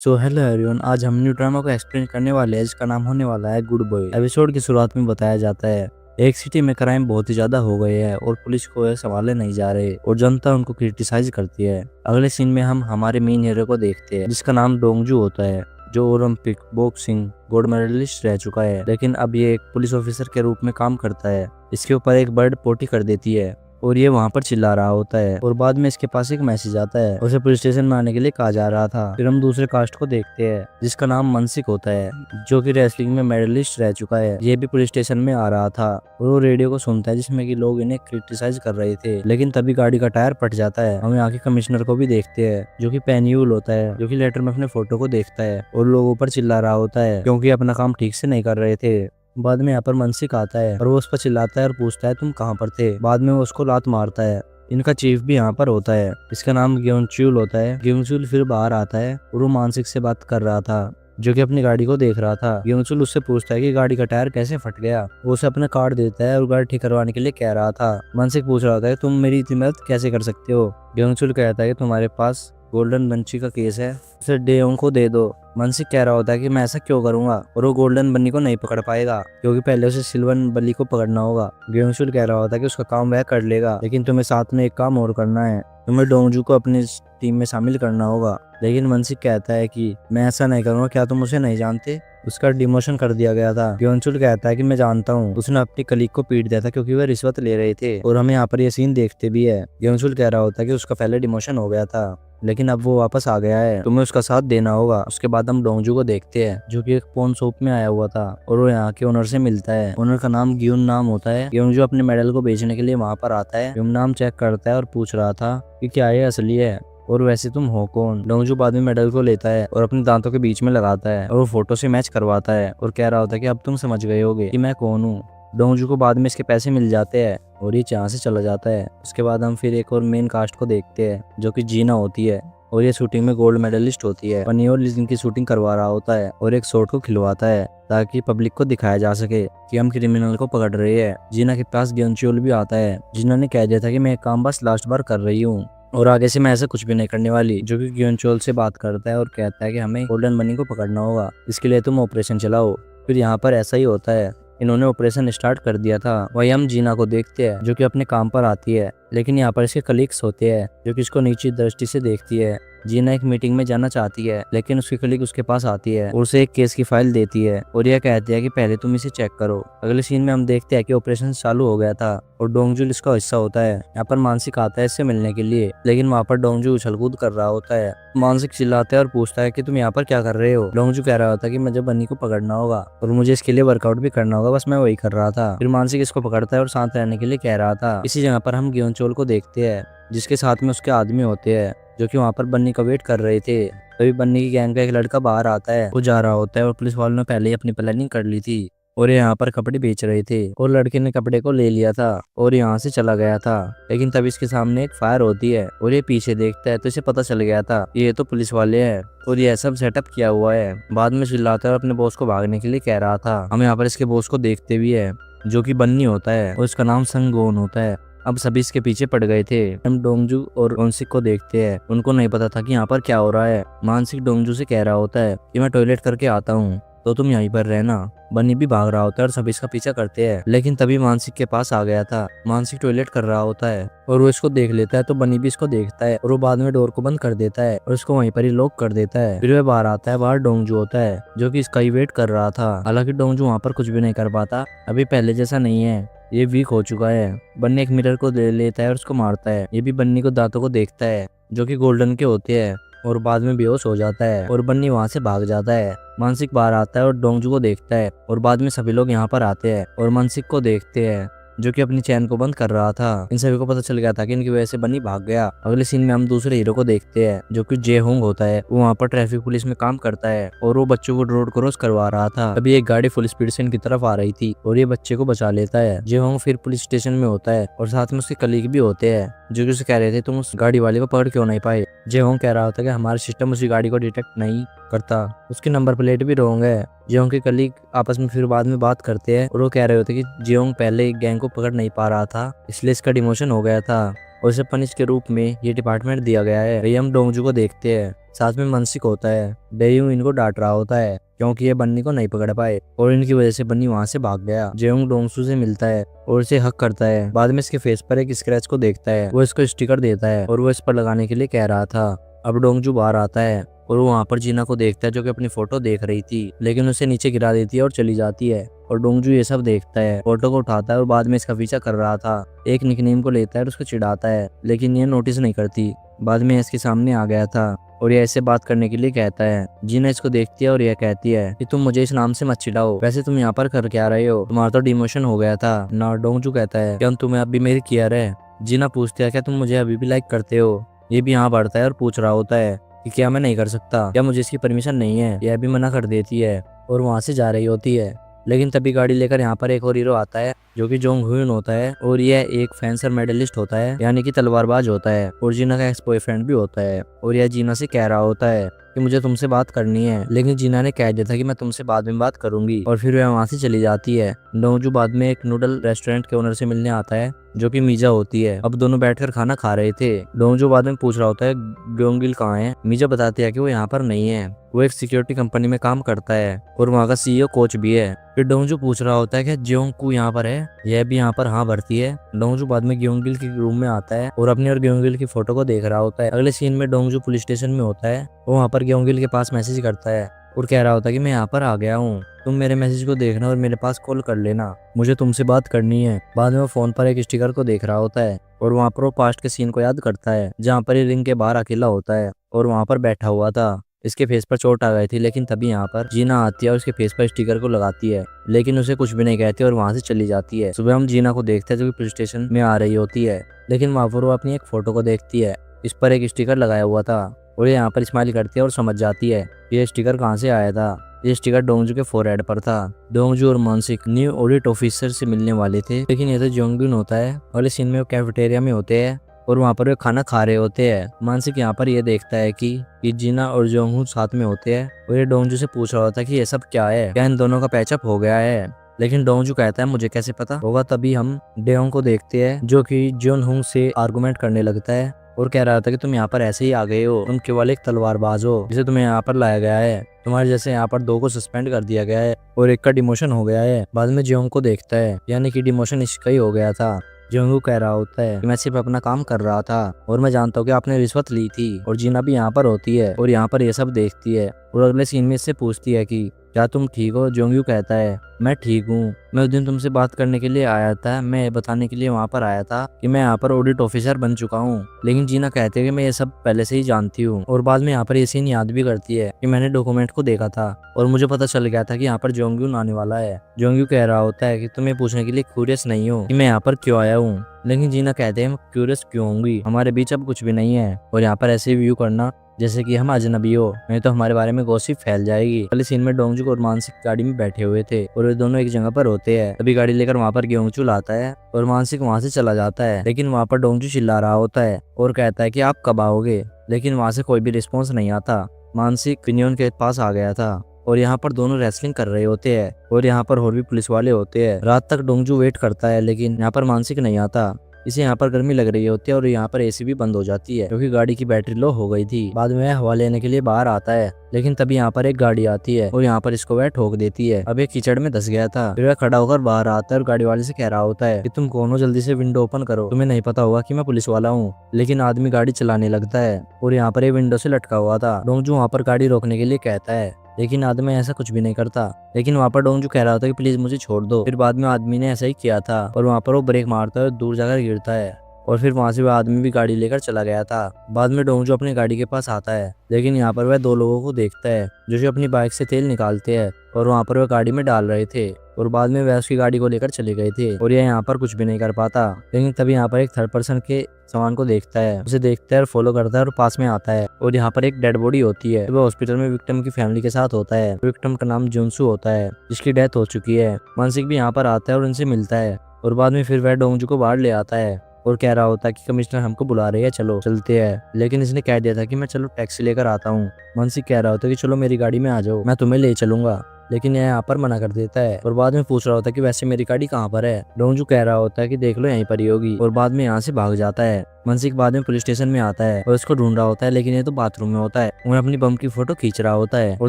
So hello everyone, आज हम new drama को एक्सप्लेन करने वाले हैं जिसका नाम होने वाला है गुड बॉय। एपिसोड की शुरुआत में बताया जाता है एक सिटी में क्राइम बहुत ही ज्यादा हो गए हैं और पुलिस को ये संभाले नहीं जा रहे और जनता उनको क्रिटिसाइज करती है। अगले सीन में हम हमारे मेन हीरो को देखते हैं जिसका नाम डोंगजू होता है, जो ओलंपिक बॉक्सिंग गोल्ड मेडलिस्ट रह चुका है, लेकिन अब ये एक पुलिस ऑफिसर के रूप में काम करता है। इसके ऊपर एक बर्ड पोटी कर देती है और ये वहां पर चिल्ला रहा होता है और बाद में इसके पास एक मैसेज आता है, उसे पुलिस स्टेशन में आने के लिए कहा जा रहा था। फिर हम दूसरे कास्ट को देखते हैं जिसका नाम मनसिक होता है, जो कि रेसलिंग में मेडलिस्ट रह चुका है। ये भी पुलिस स्टेशन में आ रहा था और वो रेडियो को सुनता है जिसमें कि लोग इन्हें क्रिटिसाइज कर रहे थे, लेकिन तभी गाड़ी का टायर फट जाता है। हम यहाँ के कमिश्नर को भी देखते हैं जो कि पेन्यूल होता है, जो कि लेटर में अपने फोटो को देखता है और लोगों पर चिल्ला रहा होता है क्योंकि अपना काम ठीक से नहीं कर रहे थे। बाद में यहाँ पर मनसिक आता है और वो उस पर चिल्लाता है और पूछता है तुम कहाँ पर थे। बाद में वो उसको लात मारता है। इनका चीफ भी यहाँ पर होता है, इसका नाम ग्योंगचुल होता है। ग्योंगचुल फिर बाहर आता है और वो मानसिक से बात कर रहा था जो कि अपनी गाड़ी को देख रहा था। ग्योंगचुल उससे पूछता है कि गाड़ी का टायर कैसे फट गया। वो उसे अपना कार्ड देता है और गाड़ी ठीक करवाने के लिए कह रहा था। मानसिक पूछ रहा था तुम मेरी इतनी मदद कैसे कर सकते हो। ग्योंगचुल कहता है कि तुम्हारे पास गोल्डन बंची का केस है, उसे डेयोंग को दे दो। मनसिक कह रहा होता है कि मैं ऐसा क्यों करूंगा और वो गोल्डन बन्नी को नहीं पकड़ पाएगा क्योंकि पहले उसे सिल्वर बल्ली को पकड़ना होगा। ग्योंगचुल कह रहा होता है कि उसका काम वह कर लेगा, लेकिन तुम्हें साथ में एक काम और करना है, तुम्हें डोंगजू को अपनी टीम में शामिल करना होगा। लेकिन मनसिक कहता है कि मैं ऐसा नहीं करूंगा, क्या तुम उसे नहीं जानते, उसका डिमोशन कर दिया गया था। ग्योंगचुल कहता है कि मैं जानता हूँ, उसने अपनी कलीग को पीट दिया था क्योंकि वह रिश्वत ले रहे थे और हम यहाँ पर ये सीन देखते भी है। ग्योंगचुल कह रहा होता है कि उसका पहले डिमोशन हो गया था लेकिन अब वो वापस आ गया है, तुम्हें उसका साथ देना होगा। उसके बाद हम डोंगजू को देखते हैं जो कि एक पॉन शॉप में आया हुआ था और वो यहाँ के ओनर से मिलता है। ओनर का नाम ग्यून नाम होता है। ग्योंगजू अपने मेडल को बेचने के लिए वहां पर आता है। ग्यून नाम चेक करता है और पूछ रहा था कि क्या ये असली है और वैसे तुम हो कौन। डोंगजू बाद में मेडल को लेता है और अपने दांतों के बीच में लगाता है और वो फोटो से मैच करवाता है और कह रहा होता है कि अब तुम समझ गए होगे कि मैं कौन हूँ। डोंगजू को बाद में इसके पैसे मिल जाते हैं और ये यहाँ से चला जाता है। उसके बाद हम फिर एक और मेन कास्ट को देखते हैं जो कि जीना होती है और ये शूटिंग में गोल्ड मेडलिस्ट होती है। पनी और लिजिन की शूटिंग करवा रहा होता है और एक शॉट को खिलवाता है ताकि पब्लिक को दिखाया जा सके कि हम क्रिमिनल को पकड़ रहे हैं। जीना के पास ग्योंगचुल भी आता है जिन्होंने कह दिया था कि मैं एक काम बस लास्ट बार कर रही हूँ और आगे से मैं ऐसा कुछ भी नहीं करने वाली, जो कि ग्योंगचुल से बात करता है और कहता है कि हमें गोल्डन मनी को पकड़ना होगा, इसके लिए तुम ऑपरेशन चलाओ। फिर यहाँ पर ऐसा ही होता है, इन्होंने ऑपरेशन स्टार्ट कर दिया था। वही हम जीना को देखते हैं जो कि अपने काम पर आती है, लेकिन यहाँ पर इसके कलीग्स होते हैं जो कि इसको नीची दृष्टि से देखती है। जीना एक मीटिंग में जाना चाहती है लेकिन उसकी कलीग उसके पास आती है और उसे एक केस की फाइल देती है और यह कहती है कि पहले तुम इसे चेक करो। अगले सीन में हम देखते हैं कि ऑपरेशन चालू हो गया था और डोंगजू इसका हिस्सा होता है। यहाँ पर मानसिक आता है इससे मिलने के लिए, लेकिन वहाँ पर डोंगजू उछल कूद कर रहा होता है। मानसिक चिल्लाता है और पूछता है कि तुम यहाँ पर क्या कर रहे हो। डोंगजू कह रहा होता है कि मुझे बन्नी को पकड़ना होगा और मुझे इसके लिए वर्कआउट भी करना होगा, बस मैं वही कर रहा था। फिर मानसिक इसको पकड़ता है और शांत रहने के लिए कह रहा था। इसी जगह पर हम ग्योंगचुल को देखते हैं जिसके साथ में उसके आदमी होते हैं जो कि वहाँ पर बन्नी का वेट कर रहे थे। तभी बन्नी की गैंग का एक लड़का बाहर आता है, वो जा रहा होता है और पुलिस वालों ने पहले ही अपनी प्लानिंग कर ली थी और ये यहाँ पर कपड़े बेच रहे थे और लड़के ने कपड़े को ले लिया था और यहाँ से चला गया था। लेकिन तब इसके सामने एक फायर होती है और ये पीछे देखता है तो इसे पता चल गया था ये तो पुलिस वाले हैं और ये सब सेटअप किया हुआ है। बाद में चिल्लाता है और अपने बॉस को भागने के लिए कह रहा था। हम यहाँ पर इसके बॉस को देखते भी है जो कि बन्नी होता है और उसका नाम संगोन होता है। अब सभी इसके पीछे पड़ गए थे। हम डोंगजू और मानसिक को देखते हैं, उनको नहीं पता था कि यहाँ पर क्या हो रहा है। मानसिक डोंगजू से कह रहा होता है कि मैं टॉयलेट करके आता हूँ तो तुम यहीं पर रहना। बन्नी भी भाग रहा होता है और सभी इसका पीछा करते हैं, लेकिन तभी मानसिक के पास आ गया था। मानसिक टॉयलेट कर रहा होता है और वो इसको देख लेता है तो बन्नी भी इसको देखता है और वो बाद में डोर को बंद कर देता है और इसको वहीं पर ही लॉक कर देता है। फिर वह बाहर आता है, बाहर डोंगजू होता है जो कि इसका ही वेट कर रहा था। हालांकि डोंगजू वहाँ पर कुछ भी नहीं कर पाता, अभी पहले जैसा नहीं है, ये वीक हो चुका है। बन्नी एक मिरर को ले लेता है और उसको मारता है। ये भी बन्नी को दांतों को देखता है जो कि गोल्डन के होते हैं और बाद में बेहोश हो जाता है और बन्नी वहां से भाग जाता है। मानसिक बाहर आता है और डोंगजू को देखता है और बाद में सभी लोग यहाँ पर आते हैं और मानसिक को देखते हैं जो कि अपनी चैन को बंद कर रहा था। इन सभी को पता चल गया था कि इनकी वजह से बन्नी भाग गया। अगले सीन में हम दूसरे हीरो को देखते हैं जो कि जे होंग होता है। वो वहाँ पर ट्रैफिक पुलिस में काम करता है और वो बच्चों को रोड क्रॉस करवा रहा था। अभी एक गाड़ी फुल स्पीड से इनकी तरफ आ रही थी और ये बच्चे को बचा लेता है। जे होंग फिर पुलिस स्टेशन में होता है और साथ में उसके कलीग भी होते हैं जो कि उसे कह रहे थे तुम उस गाड़ी वाले को पकड़ क्यों नहीं पाए। जे होंग कह रहा होता है कि हमारा सिस्टम उसी गाड़ी को डिटेक्ट नहीं करता, उसकी नंबर प्लेट भी रॉन्ग है। जियोंग के कलीग आपस में फिर बाद में बात करते हैं और वो कह रहे होते कि जियोंग पहले एक गैंग को पकड़ नहीं पा रहा था इसलिए इसका डिमोशन हो गया था। और उसे पनिश के रूप में ये डिपार्टमेंट दिया गया है। रेयम डोंगजू को देखते हैं, साथ में मानसिक होता है। डेयू इनको डांट रहा होता है क्योंकि ये बन्नी को नहीं पकड़ पाए और इनकी वजह से बन्नी वहां से भाग गया। जेयोंग डोंगसू से मिलता है और इसे हक करता है। बाद में इसके फेस पर एक स्क्रैच को देखता है, वो इसको स्टिकर देता है और वो इस पर लगाने के लिए कह रहा था। अब डोंगजू बाहर आता है और वो वहाँ पर जीना को देखता है जो कि अपनी फोटो देख रही थी, लेकिन उसे नीचे गिरा देती है और चली जाती है। और डोंगजू ये सब देखता है, फोटो को उठाता है और बाद में इसका पीछा कर रहा था। एक निकनेम को लेता है और उसको चिढ़ाता है, लेकिन ये नोटिस नहीं करती। बाद में इसके सामने आ गया था और ये ऐसे बात करने के लिए कहता है। जीना इसको देखती है और यह कहती है कि तुम मुझे इस नाम से मत चिढ़ाओ, वैसे तुम यहाँ पर कर क्या रहे हो, तुम्हारा तो डिमोशन हो गया था ना। डोंगजू कहता है क्या तुम्हें अभी मेरी केयर है। जीना पूछती है क्या तुम मुझे अभी भी लाइक करते हो। ये भी यहाँ बढ़ता है और पूछ रहा होता है कि क्या मैं नहीं कर सकता, क्या मुझे इसकी परमिशन नहीं है। यह भी मना कर देती है और वहाँ से जा रही होती है। लेकिन तभी गाड़ी लेकर यहाँ पर एक और हीरो आता है जो कि जोंग हुन होता है और यह एक फेंसर मेडलिस्ट होता है, यानी कि तलवारबाज होता है और जीना का एक्स बॉयफ्रेंड भी होता है। और यह जीना से कह रहा होता है कि मुझे तुमसे बात करनी है, लेकिन जीना ने कह दिया था कि मैं तुमसे बाद में बात करूंगी और फिर वह वहाँ से चली जाती है। डोंगजू बाद में एक नूडल रेस्टोरेंट के ओनर से मिलने आता है जो कि मीजा होती है। अब दोनों बैठकर खाना खा रहे थे। डोंगजू बाद में पूछ रहा होता है ग्योंगिल कहाँ है। मीजा बताती है कि वो यहाँ पर नहीं है, वो एक सिक्योरिटी कंपनी में काम करता है और वहाँ का सीईओ कोच भी है। फिर डोंगजू पूछ रहा होता है कि जियोंगकू यहाँ पर है, यह भी यहाँ पर हाँ भरती है। डोंगजू बाद में ग्योंगिल के रूम में आता है और अपनी और ग्योंगिल की फोटो को देख रहा होता है। अगले सीन में डोंगजू पुलिस स्टेशन में होता है, वो वहाँ पर ग्योंगिल के पास मैसेज करता है और कह रहा होता है कि मैं यहाँ पर आ गया हूँ, तुम मेरे मैसेज को देखना और मेरे पास कॉल कर लेना, मुझे तुमसे बात करनी है। बाद में वो फोन पर एक स्टिकर को देख रहा होता है और वहाँ पर वो पास्ट के सीन को याद करता है जहाँ पर ये रिंग के बाहर अकेला होता है और वहाँ पर बैठा हुआ था। इसके फेस पर चोट आ गई थी, लेकिन तभी यहाँ पर जीना आती है और उसके फेस पर स्टिकर को लगाती है, लेकिन उसे कुछ भी नहीं कहती और वहाँ से चली जाती है। सुबह हम जीना को देखते हैं जो कि पुलिस स्टेशन में आ रही होती है, लेकिन वहाँ पर वो अपनी एक फोटो को देखती है, इस पर एक स्टिकर लगाया हुआ था और ये यहाँ पर स्माइल करती है और समझ जाती है ये स्टिकर कहाँ से आया था। ये स्टिकर डोंगजू के फोरहेड पर था। डोंगजू और मानसिक न्यू ऑडिट ऑफिसर से मिलने वाले थे, लेकिन ये तो जोंगबिन होता है। अगले सीन में वो कैफेटेरिया में होते हैं और वहाँ पर वे खाना खा रहे होते हैं। मानसिक यहाँ पर ये देखता है कि जीना और जोंगहू साथ में होते हैं और ये डोंगजू से पूछ रहा होता है कि ये सब क्या है, क्या इन दोनों का पैचअप हो गया है। लेकिन डोंगजू कहता है मुझे कैसे पता होगा। तभी हम डेयोंग को देखते हैं जो कि जोनहुंग से आर्गुमेंट करने लगता है और कह रहा था कि तुम यहाँ पर ऐसे ही आ गए हो, तुम केवल एक तलवारबाज हो जिसे तुम्हें यहाँ पर लाया गया है, तुम्हारे जैसे यहाँ पर 2 को सस्पेंड कर दिया गया है और एक का डिमोशन हो गया है। बाद में जियोंग को देखता है, यानी कि डिमोशन इसका ही हो गया था। जियोंग कह रहा होता है कि मैं सिर्फ अपना काम कर रहा था और मैं जानता हूँ कि आपने रिश्वत ली थी। और जीना भी यहाँ पर होती है और यहाँ पर ये सब देखती है और अगले सीन में इससे पूछती है कि क्या तुम ठीक हो। जोंगयू कहता है मैं ठीक हूँ, मैं उस दिन तुमसे बात करने के लिए आया था, मैं ये बताने के लिए वहाँ पर आया था कि मैं यहाँ पर ऑडिट ऑफिसर बन चुका हूँ। लेकिन जीना कहते हैं कि मैं ये सब पहले से ही जानती हूँ और बाद में यहाँ पर ये सीन याद भी करती है कि मैंने डॉक्यूमेंट को देखा था और मुझे पता चल गया था कि यहाँ पर जोंगयू आने वाला है। जोंगयू कह रहा होता है कि तुम्हें पूछने के लिए क्यूरियस नहीं हो कि मैं यहाँ पर क्यों आया हूँ। लेकिन जीना कहते हैं क्यूरियस क्यों होंगी, हमारे बीच अब कुछ भी नहीं है और यहाँ पर ऐसे व्यू करना जैसे कि हम अजनबी हो, नहीं तो हमारे बारे में गॉसिप फैल जाएगी। पहले सीन में डोंगजू और मानसिक गाड़ी में बैठे हुए थे और वे दोनों एक जगह पर होते हैं। तभी गाड़ी लेकर वहाँ पर ग्योंगचू लाता है और मानसिक वहाँ से चला जाता है, लेकिन वहाँ पर डोंगजू चिल्ला रहा होता है और कहता है कि आप कब आओगे, लेकिन वहाँ से कोई भी रिस्पॉन्स नहीं आता। मानसिक पिनियन के पास आ गया था और यहाँ पर दोनों रेसलिंग कर रहे होते हैं और यहाँ पर और भी पुलिस वाले होते हैं। रात तक डोंगजू वेट करता है, लेकिन यहाँ पर मानसिक नहीं आता। इसे यहाँ पर गर्मी लग रही होती है और यहाँ पर एसी भी बंद हो जाती है क्योंकि गाड़ी की बैटरी लो हो गई थी। बाद में हवा लेने के लिए बाहर आता है, लेकिन तभी यहाँ पर एक गाड़ी आती है और यहाँ पर इसको वह ठोक देती है। अब एक कीचड़ में धस गया था। फिर वह खड़ा होकर बाहर आता है और गाड़ी वाले से कह रहा होता है कि तुम कौन हो, जल्दी से विंडो ओपन करो, तुम्हें नहीं पता होगा कि मैं पुलिस वाला हूँ। लेकिन आदमी गाड़ी चलाने लगता है और यहाँ पर एक विंडो से लटका हुआ था। डोंगजू वहाँ पर गाड़ी रोकने के लिए कहता है, लेकिन आदमी ऐसा कुछ भी नहीं करता। लेकिन वहाँ पर डोंगजू कह रहा था कि प्लीज मुझे छोड़ दो। फिर बाद में आदमी ने ऐसा ही किया था और वहाँ पर वो ब्रेक मारता है और दूर जाकर गिरता है और फिर वहाँ से वह आदमी भी गाड़ी लेकर चला गया था। बाद में डोंगजू अपनी गाड़ी के पास आता है, लेकिन यहाँ पर वह 2 लोगों को देखता है जो अपनी बाइक से तेल निकालते हैं और वहाँ पर वह गाड़ी में डाल रहे थे और बाद में वह उसकी गाड़ी को लेकर चले गए थे और यह यहाँ पर कुछ भी नहीं कर पाता। लेकिन तभी यहाँ पर एक 3rd पर्सन के सामान को देखता है, उसे देखता है और फॉलो करता है और पास में आता है और यहाँ पर एक डेड बॉडी होती है। वह हॉस्पिटल में विक्टिम की फैमिली के साथ होता है। विक्टिम का नाम जुनसू होता है जिसकी डेथ हो चुकी है। मानसिक भी यहाँ पर आता है और उनसे मिलता है और बाद में फिर वह डोंगजू को बाहर ले आता है और कह रहा होता है कि कमिश्नर हमको बुला रहे हैं, चलो चलते हैं। लेकिन इसने कह दिया था कि मैं चलो टैक्सी लेकर आता हूँ। मानसिक कह रहा होता है कि चलो मेरी गाड़ी में आ जाओ, मैं तुम्हें ले चलूंगा। लेकिन यह यहाँ पर मना कर देता है और बाद में पूछ रहा होता है कि वैसे मेरी गाड़ी कहाँ पर है। डोंगजू कह रहा होता है कि देख लो यहीं पर ही होगी और बाद में यहाँ से भाग जाता है। मनसिक बाद में पुलिस स्टेशन में आता है और उसको ढूंढ रहा होता है, लेकिन ये तो बाथरूम में होता है। वो अपनी बम की फोटो खींच रहा होता है और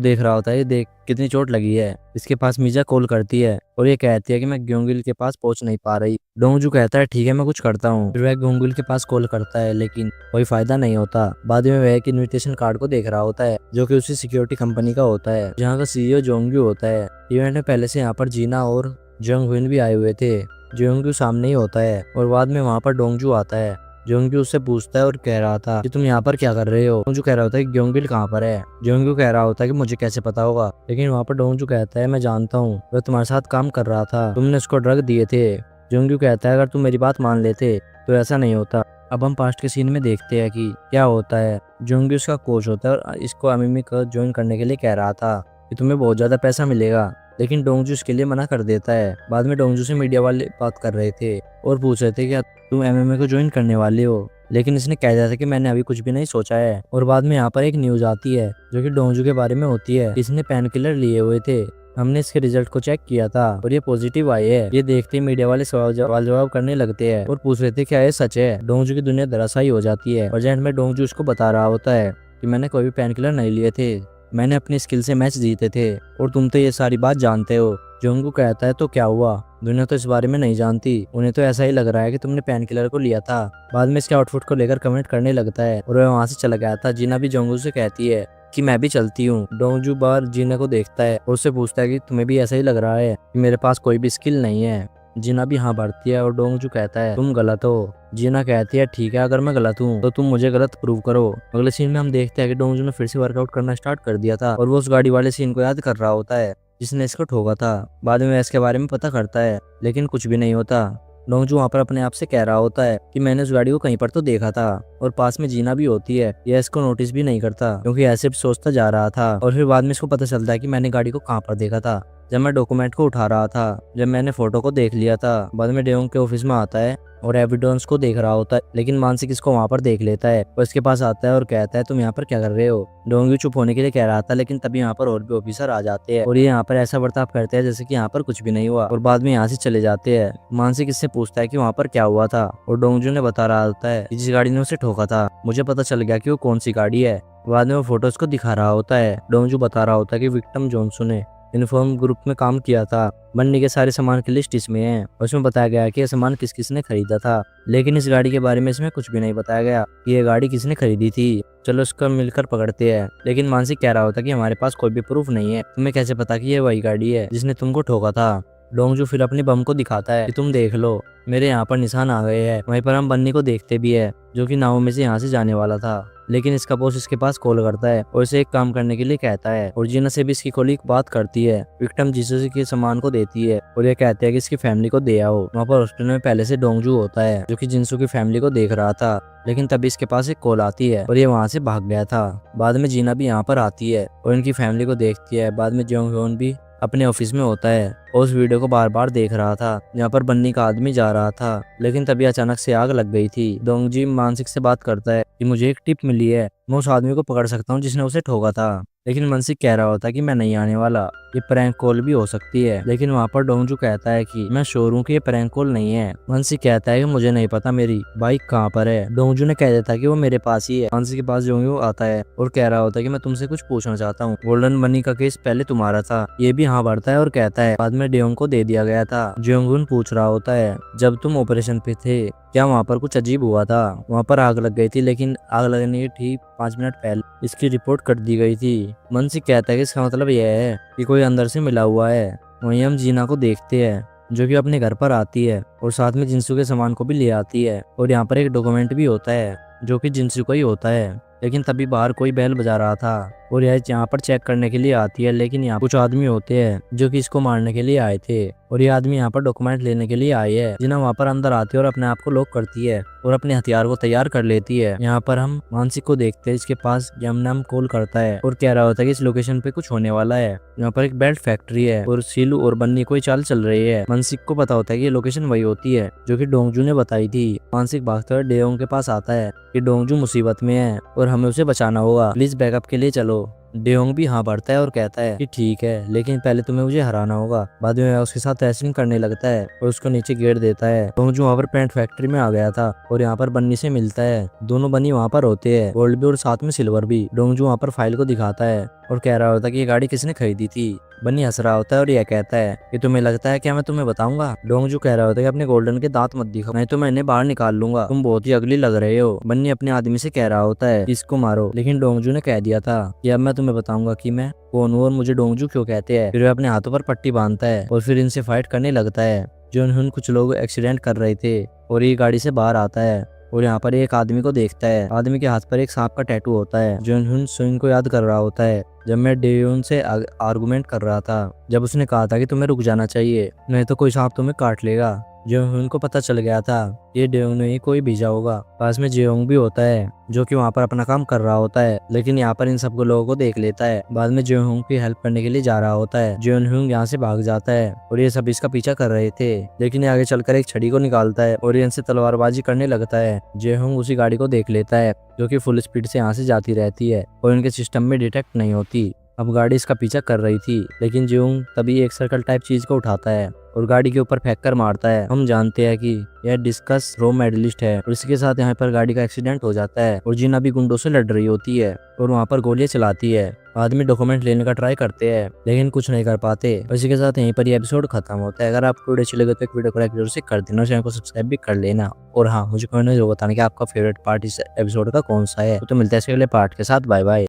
देख रहा होता है देख कितनी चोट लगी है। इसके पास मीजा कॉल करती है और ये कहती है कि मैं ग्योंगिल के पास पहुंच नहीं पा रही। डोंगजू कहता है ठीक है मैं कुछ करता हूँ। फिर वह ग्योंगिल के पास कॉल करता है लेकिन कोई फायदा नहीं होता। बाद में वह एक इन्विटेशन कार्ड को देख रहा होता है जो कि उसी सिक्योरिटी कंपनी का होता है जहाँ का सीईओ जोंग्यू होता है। इवेंट में पहले से यहाँ पर जीना और जोंग हुइन भी आए हुए थे। जोंग्यू सामने ही होता है और बाद में वहाँ पर डोंगजू आता है। जोंग्यू उससे पूछता है और कह रहा था कि तुम यहाँ पर क्या कर रहे हो। डोंगजू कह रहा होता है कि ग्योंगिल कहाँ पर है। जोंग्यू कह रहा होता है कि मुझे कैसे पता होगा, लेकिन वहाँ पर डोंगजू कहता है मैं जानता हूँ, वह तुम्हारे साथ काम कर रहा था, तुमने उसको ड्रग दिए थे। जोंग्यू कहता है अगर तुम मेरी बात मान लेते तो ऐसा नहीं होता। अब हम पास्ट के सीन में देखते हैं कि क्या होता है। जोंग्यू उसका कोच होता है और इसको एमएमए को ज्वाइन करने के लिए कह रहा था कि तुम्हें बहुत ज्यादा पैसा मिलेगा, लेकिन डोंगजू इसके लिए मना कर देता है। बाद में डोंगजू से मीडिया वाले बात कर रहे थे और पूछ रहे थे कि तुम एमएमए को ज्वाइन करने वाले हो, लेकिन इसने कह दिया था कि मैंने अभी कुछ भी नहीं सोचा है। और बाद में यहाँ पर एक न्यूज आती है जो कि डोंगजू के बारे में होती है। इसने पेन किलर लिए हुए थे, हमने इसके रिजल्ट को चेक किया था और ये पॉजिटिव आए है। ये देखते ही मीडिया वाले सवाल जवाब करने लगते हैं और पूछ रहे थे क्या ये सच है। डोंगजू की दुनिया धराशायी हो जाती है और एंड में डोंगजू उसको बता रहा होता है कि मैंने कोई भी पेन किलर नहीं लिए थे, मैंने अपनी स्किल से मैच जीते थे और तुम तो ये सारी बात जानते हो। जोंगू कहता है तो क्या हुआ, दुनिया तो इस बारे में नहीं जानती, उन्हें तो ऐसा ही लग रहा है कि तुमने पेन किलर को लिया था। बाद में इसके आउटफिट को लेकर कमेंट करने लगता है और वह वहाँ से चला गया था। जीना भी जोंगू से कहती है कि मैं भी चलती हूँ। डोंगजू बार जीना को देखता है और उससे पूछता है कि तुम्हें भी ऐसा ही लग रहा है कि मेरे पास कोई भी स्किल नहीं है। जीना भी हाँ भरती है और डोंगजू कहता है तुम गलत हो। जीना कहती है ठीक है अगर मैं गलत हूँ तो तुम मुझे गलत प्रूव करो। अगले सीन में हम देखते हैं कि डोंगजू ने फिर से वर्कआउट करना स्टार्ट कर दिया था और वो उस गाड़ी वाले सीन को याद कर रहा होता है जिसने इसको ठोका था। बाद में वह इसके बारे में पता करता है लेकिन कुछ भी नहीं होता। डोंगजू वहाँ पर अपने आप से कह रहा होता है कि मैंने उस गाड़ी को कहीं पर तो देखा था और पास में जीना भी होती है। यह इसको नोटिस भी नहीं करता क्योंकि ऐसे सोचता जा रहा था। और फिर बाद में इसको पता चलता है कि मैंने गाड़ी को कहाँ पर देखा था, जब मैं डॉक्यूमेंट को उठा रहा था, जब मैंने फोटो को देख लिया था। बाद में डेयोंग के ऑफिस में आता है और एविडेंस को देख रहा होता है, लेकिन मानसिक इसको वहाँ पर देख लेता है और इसके पास आता है और कहता है तुम यहाँ पर क्या कर रहे हो। डोंगजू चुप होने के लिए कह रहा था लेकिन तभी यहाँ पर और भी ऑफिसर आ जाते हैं और ये यहाँ पर ऐसा बर्ताव करते हैं जैसे कि यहाँ पर कुछ भी नहीं हुआ और बाद में यहाँ से चले जाते हैं। मानसिक इससे पूछता है कि वहाँ पर क्या हुआ था और डोंगजू ने बता रहा होता है कि जिस गाड़ी ने उसे ठोका था मुझे पता चल गया कि वो कौन सी गाड़ी है। बाद में वो फोटोज को दिखा रहा होता है। डोंगजू बता रहा होता है कि विक्टिम जॉनसन ने इन्फॉर्म ग्रुप में काम किया था, बनने के सारे सामान की लिस्ट इसमें है। उसमें बताया गया कि यह सामान किस किस ने खरीदा था, लेकिन इस गाड़ी के बारे में इसमें कुछ भी नहीं बताया गया कि यह गाड़ी किसने खरीदी थी। चलो उसको मिलकर पकड़ते हैं। लेकिन मानसिक कह रहा होता कि हमारे पास कोई भी प्रूफ नहीं है, तुम्हें कैसे पता कि यह वही गाड़ी है जिसने तुमको ठोका था। डोंगजू फिर अपनी बम को दिखाता है कि तुम देख लो मेरे यहाँ पर निशान आ गए हैं। वहीं पर हम बन्नी को देखते भी है जो कि नाव में से यहाँ से जाने वाला था, लेकिन इसका बॉस इसके पास कॉल करता है और इसे एक काम करने के लिए कहता है और जीना से भी इसकी कोलीग बात करती है। विक्टिम जीसस के सामान को देती है और ये कहते हैं कि इसकी फैमिली को दे आओ। वहाँ पर हॉस्पिटल में पहले से डोंगजू होता है जो कि जिनसू की फैमिली को देख रहा था, लेकिन तभी इसके पास एक कॉल आती है और ये वहाँ से भाग गया था। बाद में जीना भी यहाँ पर आती है और इनकी फैमिली को देखती है। बाद में जोंग ह्योन भी अपने ऑफिस में होता है और उस वीडियो को बार बार देख रहा था जहाँ पर बन्नी का आदमी जा रहा था, लेकिन तभी अचानक से आग लग गई थी। डोंगजी मानसिक से बात करता है कि मुझे एक टिप मिली है, मैं उस आदमी को पकड़ सकता हूँ जिसने उसे ठोका था, लेकिन मानसिक कह रहा होता है कि मैं नहीं आने वाला, ये प्रैंक कॉल भी हो सकती है। लेकिन वहाँ पर डोंगजू कहता है कि मैं श्योर हूँ कि ये प्रैंक कॉल नहीं है। मानसिक कहता है कि मुझे नहीं पता मेरी बाइक कहाँ पर है। डोंगजू ने कह देता है कि वो मेरे पास ही है। मानसिक के पास डोंगजू आता है और कह रहा होता है कि मैं तुमसे कुछ पूछना चाहता हूँ, गोल्डन मनी का केस पहले तुम्हारा था। ये भी हाँ भरता है और कहता है बाद में डेयोंग को दे दिया गया था। जोंगुन पूछ रहा होता है जब तुम ऑपरेशन पे थे क्या वहाँ पर कुछ अजीब हुआ था, वहाँ पर आग लग गई थी, लेकिन आग लगने के ठीक 5 मिनट पहले इसकी रिपोर्ट कर दी गई थी। मानसिक कहता है कि इसका मतलब यह है कि कोई अंदर से मिला हुआ है। वहीं हम जीना को देखते हैं जो कि अपने घर पर आती है और साथ में जिंसू के सामान को भी ले आती है और यहाँ पर एक डॉक्यूमेंट भी होता है जो कि जिंसू का ही होता है। लेकिन तभी बाहर कोई बेल बजा रहा था और यह यहाँ पर चेक करने के लिए आती है, लेकिन यहाँ कुछ आदमी होते हैं जो कि इसको मारने के लिए आए थे और ये आदमी यहाँ पर डॉक्यूमेंट लेने के लिए आए हैं। जिन्हें वहाँ पर अंदर आती है और अपने आप को लॉक करती है और अपने हथियार को तैयार कर लेती है। यहाँ पर हम मानसिक को देखते हैं, इसके पास यमनाम कॉल करता है और कह रहा होता है कि इस लोकेशन पे कुछ होने वाला है। यहाँ पर एक बेल्ट फैक्ट्री है और सीलू और बन्नी कोई चाल चल रही है। मानसिक को पता होता है कि ये लोकेशन वही होती है जो कि डोंगजू ने बताई थी। मानसिक भागते हुए डेयोंग के पास आता है कि डोंगजू मुसीबत में है और हमें उसे बचाना होगा, प्लीज बैकअप के लिए चलो। डेयोंग भी हाँ भरता है और कहता है कि ठीक है, लेकिन पहले तुम्हें मुझे हराना होगा। बाद में वह उसके साथ रेसलिंग करने लगता है और उसको नीचे गिर देता है। डोंगजू वहाँ पर पेंट फैक्ट्री में आ गया था और यहाँ पर बन्नी से मिलता है। दोनों बन्नी वहाँ पर होते हैं, गोल्ड भी और साथ में सिल्वर भी। डोंगजू वहाँ पर फाइल को दिखाता है और कह रहा होता है कि ये गाड़ी किसने खरीदी थी। बन्नी हंस रहा होता है और यह कहता है कि तुम्हें लगता है क्या मैं तुम्हें बताऊंगा। डोंगजू कह रहा होता है कि अपने गोल्डन के दांत मत दिखाओ, नहीं तो मैं इन्हें बाहर निकाल लूंगा, तुम बहुत ही अगली लग रहे हो। बन्नी अपने आदमी से कह रहा होता है इसको मारो, लेकिन डोंगजू ने कह दिया था कि अब मैं तुम्हें बताऊंगा कि मैं कौन हूँ और मुझे डोंगजू क्यों कहते हैं। फिर वह अपने हाथों पर पट्टी बांधता है और फिर इनसे फाइट करने लगता है। जोनहुन कुछ लोग एक्सीडेंट कर रहे थे और ये गाड़ी से बाहर आता है और यहाँ पर एक आदमी को देखता है। आदमी के हाथ पर एक सांप का टैटू होता है। जोनहुन सुइन को याद कर रहा होता है जब मैं डेयोन से आर्गुमेंट कर रहा था, जब उसने कहा था कि तुम्हें रुक जाना चाहिए नहीं तो कोई सांप तुम्हें काट लेगा। जेहोंग को पता चल गया था ये डेयोंग ने ही कोई भेजा होगा। पास में जेहोंग भी होता है जो कि वहाँ पर अपना काम कर रहा होता है, लेकिन यहाँ पर इन सबको लोगों को देख लेता है। बाद में जेहोंग की हेल्प करने के लिए जा रहा होता है। जेहोंग यहाँ से भाग जाता है और ये सब इसका पीछा कर रहे थे, लेकिन ये आगे चलकर एक छड़ी को निकालता है और ये इनसे तलवारबाजी करने लगता है। जेहोंग उसी गाड़ी को देख लेता है जो कि फुल स्पीड से यहाँ से जाती रहती है और इनके सिस्टम में डिटेक्ट नहीं होती। अब गाड़ी इसका पीछा कर रही थी, लेकिन जेहोंग तभी एक सर्कल टाइप चीज को उठाता है और गाड़ी के ऊपर फेंक कर मारता है। हम जानते हैं कि यह डिस्कस रो मेडलिस्ट है और इसके साथ यहाँ पर गाड़ी का एक्सीडेंट हो जाता है और जिन अभी गुंडों से लड़ रही होती है और वहाँ पर गोलियां चलाती है। आदमी डॉक्यूमेंट लेने का ट्राई करते हैं लेकिन कुछ नहीं कर पाते। इसी के साथ यहीं पर ये एपिसोड खत्म होता है। अगर आपको वीडियो अच्छी लगे तो एक वीडियो को लाइक जरूर से कर देना, चैनल को सब्सक्राइब भी कर लेना। और हाँ, मुझे कमेंट में जो बताना कि आपका फेवरेट पार्ट इस एपिसोड का कौन सा है। तो मिलते हैं अगले पार्ट के साथ। Bye bye.